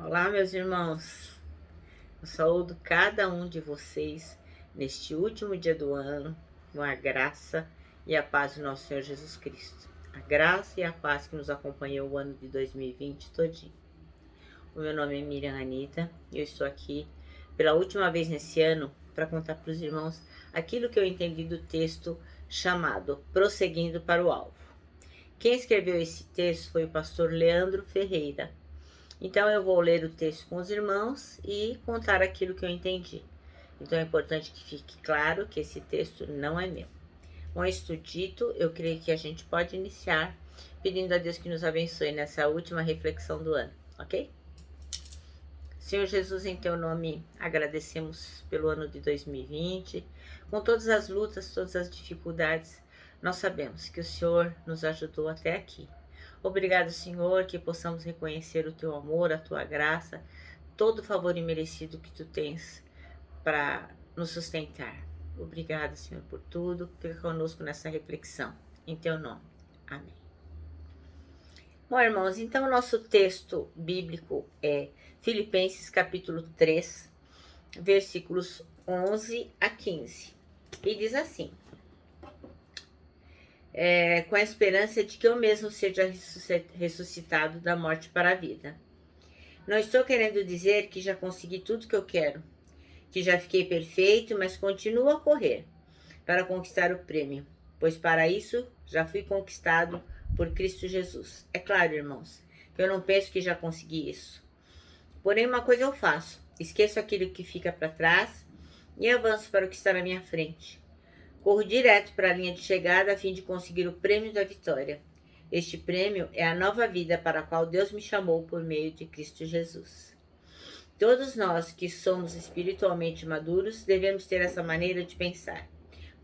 Olá, meus irmãos. Eu saúdo cada um de vocês neste último dia do ano, com a graça e a paz do nosso Senhor Jesus Cristo. A graça e a paz que nos acompanhou o ano de 2020 todinho. O meu nome é Miriam Anita e eu estou aqui pela última vez nesse ano para contar para os irmãos aquilo que eu entendi do texto chamado Prosseguindo para o Alvo. Quem escreveu esse texto foi o pastor Leandro Ferreira. Então eu vou ler o texto com os irmãos e contar aquilo que eu entendi. Então é importante que fique claro que esse texto não é meu. Com isto dito, eu creio que a gente pode iniciar pedindo a Deus que nos abençoe nessa última reflexão do ano, ok? Senhor Jesus, em teu nome agradecemos pelo ano de 2020, com todas as lutas, todas as dificuldades, nós sabemos que o Senhor nos ajudou até aqui. Obrigado, Senhor, que possamos reconhecer o teu amor, a tua graça, todo o favor imerecido que tu tens para nos sustentar. Obrigado, Senhor, por tudo. Fica conosco nessa reflexão. Em teu nome. Amém. Bom, irmãos, então o nosso texto bíblico é Filipenses capítulo 3, versículos 11 a 15. E diz assim: com a esperança de que eu mesmo seja ressuscitado da morte para a vida. Não estou querendo dizer que já consegui tudo que eu quero, que já fiquei perfeito, mas continuo a correr para conquistar o prêmio, pois para isso já fui conquistado por Cristo Jesus. É claro, irmãos, que eu não penso que já consegui isso. Porém, uma coisa eu faço: esqueço aquilo que fica para trás e avanço para o que está na minha frente. Corro direto para a linha de chegada a fim de conseguir o prêmio da vitória. Este prêmio é a nova vida para a qual Deus me chamou por meio de Cristo Jesus. Todos nós que somos espiritualmente maduros devemos ter essa maneira de pensar.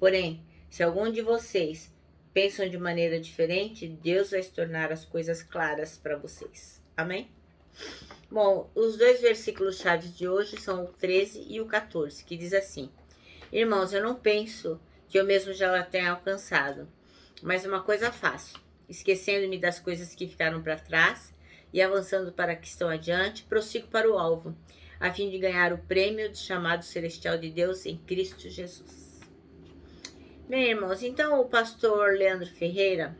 Porém, se algum de vocês pensam de maneira diferente, Deus vai se tornar as coisas claras para vocês. Amém? Bom, os dois versículos chaves de hoje são o 13 e o 14, que diz assim: Irmãos, eu não penso que eu mesmo já a tenha alcançado, mas uma coisa faço, esquecendo-me das coisas que ficaram para trás e avançando para que estão adiante, prossigo para o alvo, a fim de ganhar o prêmio do chamado celestial de Deus em Cristo Jesus. Bem, irmãos, então o pastor Leandro Ferreira,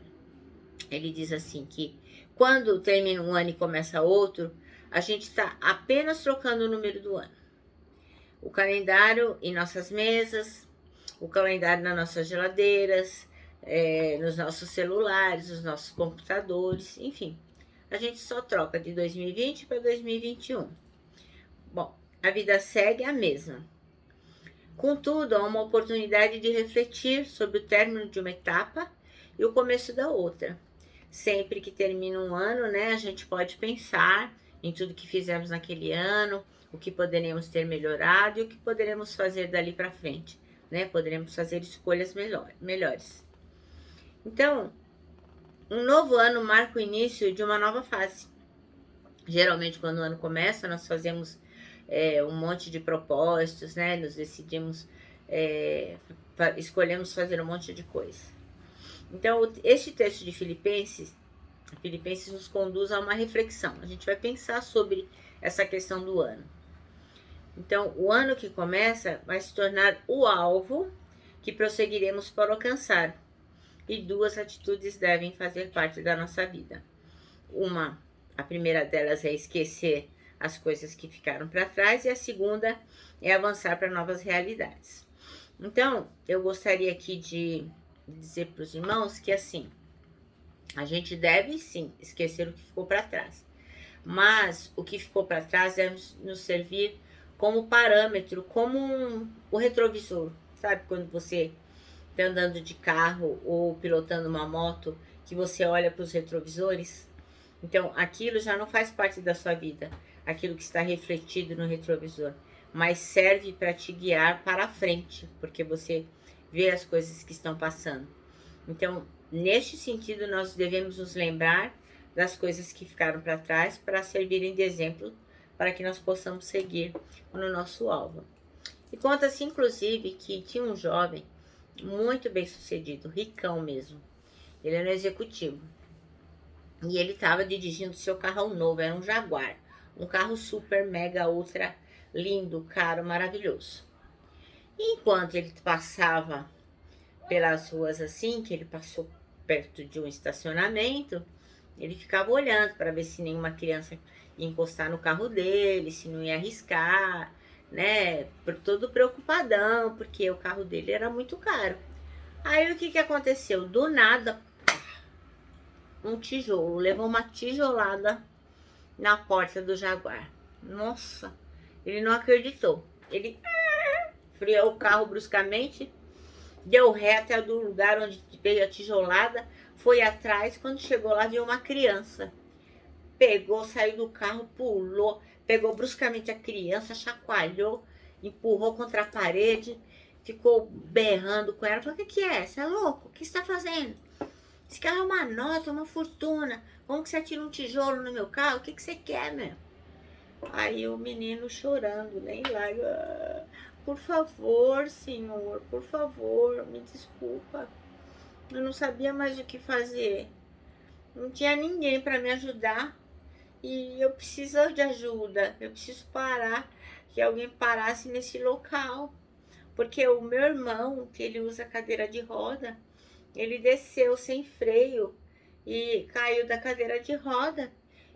ele diz assim que quando termina um ano e começa outro, a gente está apenas trocando o número do ano. O calendário em nossas mesas, o calendário nas nossas geladeiras, nos nossos celulares, nos nossos computadores, enfim. A gente só troca de 2020 para 2021. Bom, a vida segue a mesma. Contudo, há uma oportunidade de refletir sobre o término de uma etapa e o começo da outra. Sempre que termina um ano, né, a gente pode pensar em tudo que fizemos naquele ano, o que poderíamos ter melhorado e o que poderemos fazer dali para frente, né? Poderemos fazer escolhas melhores. Então, um novo ano marca o início de uma nova fase. Geralmente, quando o ano começa, nós fazemos um monte de propósitos, né? Nos decidimos, escolhemos fazer um monte de coisa. Então, este texto de Filipenses nos conduz a uma reflexão. A gente vai pensar sobre essa questão do ano. Então, o ano que começa vai se tornar o alvo que prosseguiremos para alcançar. E duas atitudes devem fazer parte da nossa vida. A primeira delas é esquecer as coisas que ficaram para trás e a segunda é avançar para novas realidades. Então, eu gostaria aqui de dizer para os irmãos que assim, a gente deve sim esquecer o que ficou para trás, mas o que ficou para trás deve nos servir como parâmetro, como o retrovisor, sabe? Quando você está andando de carro ou pilotando uma moto, que você olha para os retrovisores, então aquilo já não faz parte da sua vida, aquilo que está refletido no retrovisor, mas serve para te guiar para a frente, porque você vê as coisas que estão passando. Então, neste sentido, nós devemos nos lembrar das coisas que ficaram para trás para servirem de exemplo para que nós possamos seguir no nosso alvo. E conta-se, inclusive, que tinha um jovem muito bem sucedido, ricão mesmo. Ele era um executivo. E ele estava dirigindo seu carrão novo, era um Jaguar. Um carro super, mega, ultra lindo, caro, maravilhoso. Enquanto ele passava pelas ruas assim, que ele passou perto de um estacionamento, ele ficava olhando para ver se nenhuma criança ia encostar no carro dele, se não ia arriscar, né? Todo preocupadão, porque o carro dele era muito caro. Aí o que que aconteceu? Do nada, um tijolo, levou uma tijolada na porta do Jaguar. Nossa, ele não acreditou. Ele freou o carro bruscamente, deu ré até do lugar onde veio a tijolada, foi atrás, quando chegou lá viu uma criança. Pegou, saiu do carro, pulou, pegou bruscamente a criança, chacoalhou, empurrou contra a parede, ficou berrando com ela, falou, o que é? Você é louco? O que você está fazendo? Esse carro é uma nota, uma fortuna. Como que você atira um tijolo no meu carro? O que você quer, meu? Aí o menino chorando, nem lá. Por favor, senhor, por favor, me desculpa. Eu não sabia mais o que fazer. Não tinha ninguém para me ajudar. E eu preciso de ajuda. Eu preciso parar. Que alguém parasse nesse local. Porque o meu irmão, que ele usa cadeira de roda, ele desceu sem freio e caiu da cadeira de roda.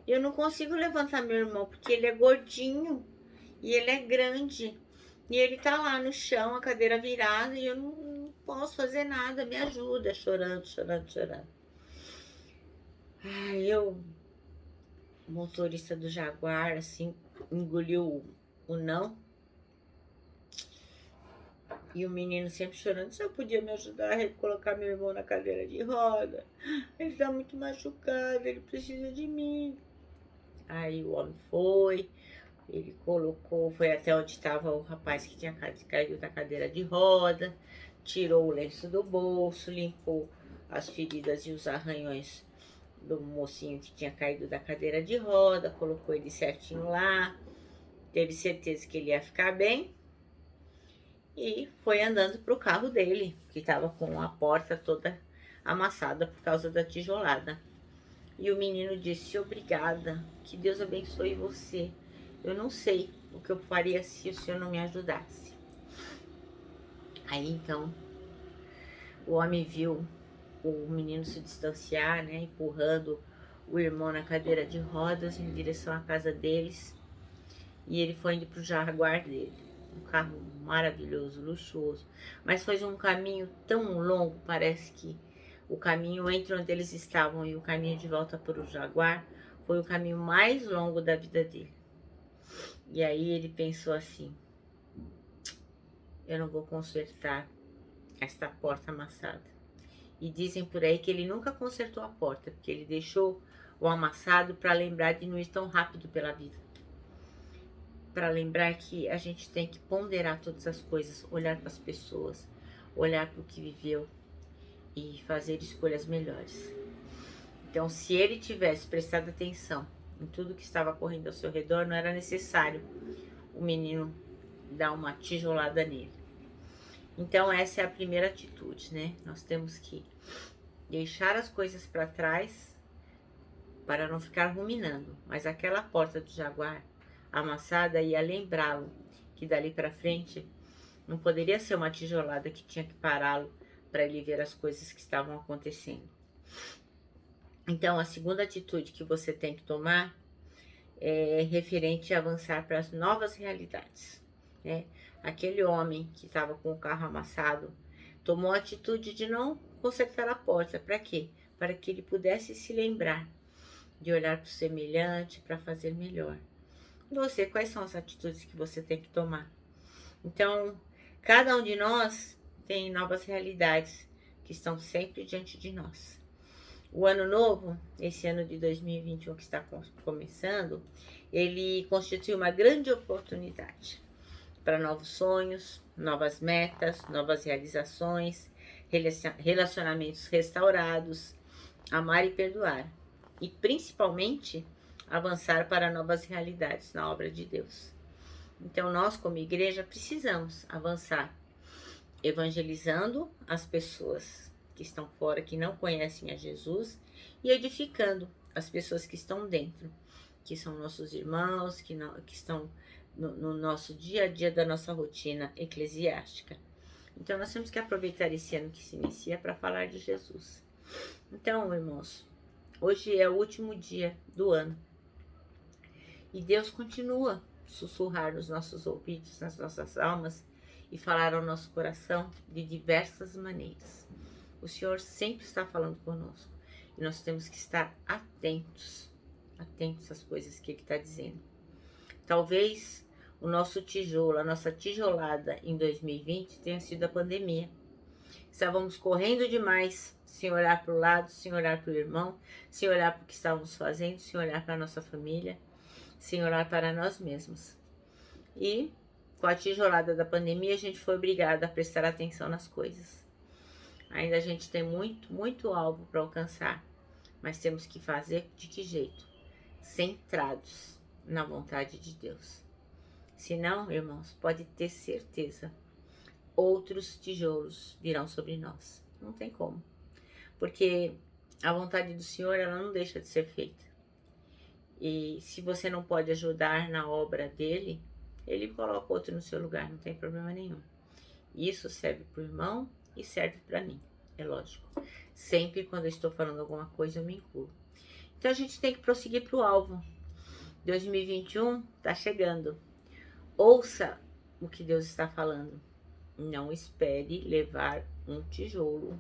E eu não consigo levantar meu irmão, porque ele é gordinho e ele é grande. E ele tá lá no chão, a cadeira virada, e eu não posso fazer nada, me ajuda, chorando, chorando, chorando. Aí o motorista do Jaguar, assim, engoliu o não. E o menino sempre chorando, você podia me ajudar a recolocar meu irmão na cadeira de roda? Ele tá muito machucado, ele precisa de mim. Aí o homem foi, ele colocou, foi até onde estava o rapaz que tinha caído da cadeira de roda, tirou o lenço do bolso, limpou as feridas e os arranhões do mocinho que tinha caído da cadeira de roda, colocou ele certinho lá, teve certeza que ele ia ficar bem e foi andando para o carro dele, que estava com a porta toda amassada por causa da tijolada. E o menino disse, obrigada, que Deus abençoe você. Eu não sei o que eu faria se o senhor não me ajudasse. Aí então, o homem viu o menino se distanciar, né, empurrando o irmão na cadeira de rodas em direção à casa deles. E ele foi indo para o Jaguar dele. Um carro maravilhoso, luxuoso. Mas foi um caminho tão longo, parece que o caminho entre onde eles estavam e o caminho de volta para o Jaguar foi o caminho mais longo da vida dele. E aí ele pensou assim, eu não vou consertar esta porta amassada. E dizem por aí que ele nunca consertou a porta, porque ele deixou o amassado para lembrar de não ir tão rápido pela vida. Para lembrar que a gente tem que ponderar todas as coisas, olhar para as pessoas, olhar para o que viveu e fazer escolhas melhores. Então, se ele tivesse prestado atenção em tudo que estava correndo ao seu redor, não era necessário o menino dar uma tijolada nele. Então, essa é a primeira atitude, né? Nós temos que deixar as coisas para trás para não ficar ruminando. Mas aquela porta do Jaguar amassada ia lembrá-lo que dali para frente não poderia ser uma tijolada que tinha que pará-lo para ele ver as coisas que estavam acontecendo. Então, a segunda atitude que você tem que tomar é referente a avançar para as novas realidades, né? Aquele homem que estava com o carro amassado tomou a atitude de não consertar a porta. Para quê? Para que ele pudesse se lembrar de olhar para o semelhante, para fazer melhor. E você, quais são as atitudes que você tem que tomar? Então, cada um de nós tem novas realidades que estão sempre diante de nós. O ano novo, esse ano de 2021 que está começando, ele constitui uma grande oportunidade para novos sonhos, novas metas, novas realizações, relacionamentos restaurados, amar e perdoar. E principalmente, avançar para novas realidades na obra de Deus. Então, nós como igreja precisamos avançar, evangelizando as pessoas que estão fora, que não conhecem a Jesus, e edificando as pessoas que estão dentro, que são nossos irmãos, que estão no nosso dia a dia da nossa rotina eclesiástica. Então, nós temos que aproveitar esse ano que se inicia para falar de Jesus. Então, irmãos, hoje é o último dia do ano. E Deus continua a sussurrar nos nossos ouvidos, nas nossas almas e falar ao nosso coração de diversas maneiras. O Senhor sempre está falando conosco e nós temos que estar atentos às coisas que Ele está dizendo. Talvez o nosso tijolo, a nossa tijolada em 2020 tenha sido a pandemia. Estávamos correndo demais, sem olhar para o lado, sem olhar para o irmão, sem olhar para o que estávamos fazendo, sem olhar para a nossa família, sem olhar para nós mesmos. E com a tijolada da pandemia, a gente foi obrigada a prestar atenção nas coisas. Ainda a gente tem muito alvo para alcançar, mas temos que fazer de que jeito? Centrados na vontade de Deus. Senão, irmãos, pode ter certeza, outros tijolos virão sobre nós. Não tem como. Porque a vontade do Senhor, ela não deixa de ser feita. E se você não pode ajudar na obra dele, ele coloca outro no seu lugar, não tem problema nenhum. Isso serve para o irmão e serve para mim, é lógico. Sempre quando eu estou falando alguma coisa, eu me incluo. Então a gente tem que prosseguir para o alvo. 2021 está chegando. Ouça o que Deus está falando. Não espere levar um tijolo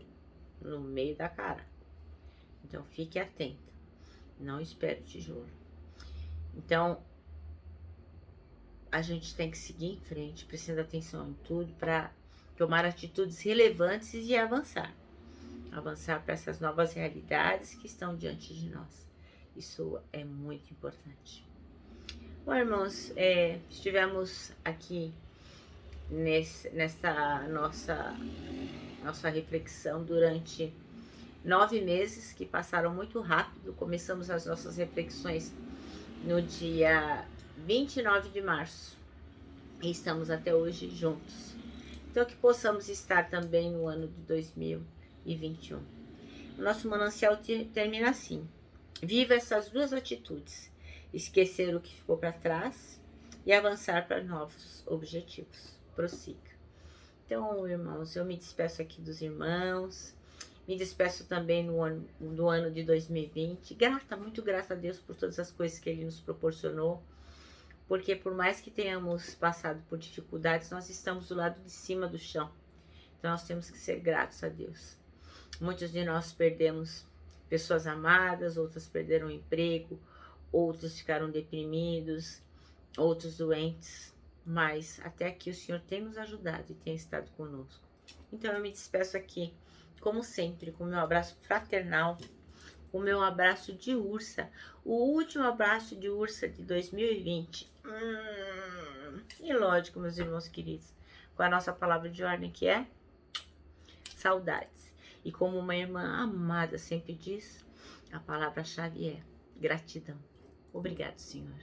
no meio da cara. Então fique atenta. Não espere o tijolo. Então a gente tem que seguir em frente, prestando atenção em tudo para tomar atitudes relevantes e avançar. Avançar para essas novas realidades que estão diante de nós. Isso é muito importante. Bom, irmãos, estivemos aqui nessa nossa reflexão durante 9 meses que passaram muito rápido. Começamos as nossas reflexões no dia 29 de março e estamos até hoje juntos. Então, que possamos estar também no ano de 2021. O nosso manancial termina assim: viva essas duas atitudes, esquecer o que ficou para trás e avançar para novos objetivos. Prossiga. Então, irmãos, eu me despeço aqui dos irmãos, me despeço também do ano de 2020, muito grata a Deus por todas as coisas que Ele nos proporcionou, porque por mais que tenhamos passado por dificuldades, nós estamos do lado de cima do chão, então nós temos que ser gratos a Deus. Muitos de nós perdemos pessoas amadas, outros perderam o emprego, outros ficaram deprimidos, outros doentes, mas até aqui o Senhor tem nos ajudado e tem estado conosco. Então eu me despeço aqui, como sempre, com o meu abraço fraternal, o meu abraço de ursa, o último abraço de ursa de 2020. E lógico, meus irmãos queridos, com a nossa palavra de ordem que é saudades. E como uma irmã amada sempre diz, a palavra-chave é gratidão. Obrigado, Senhor.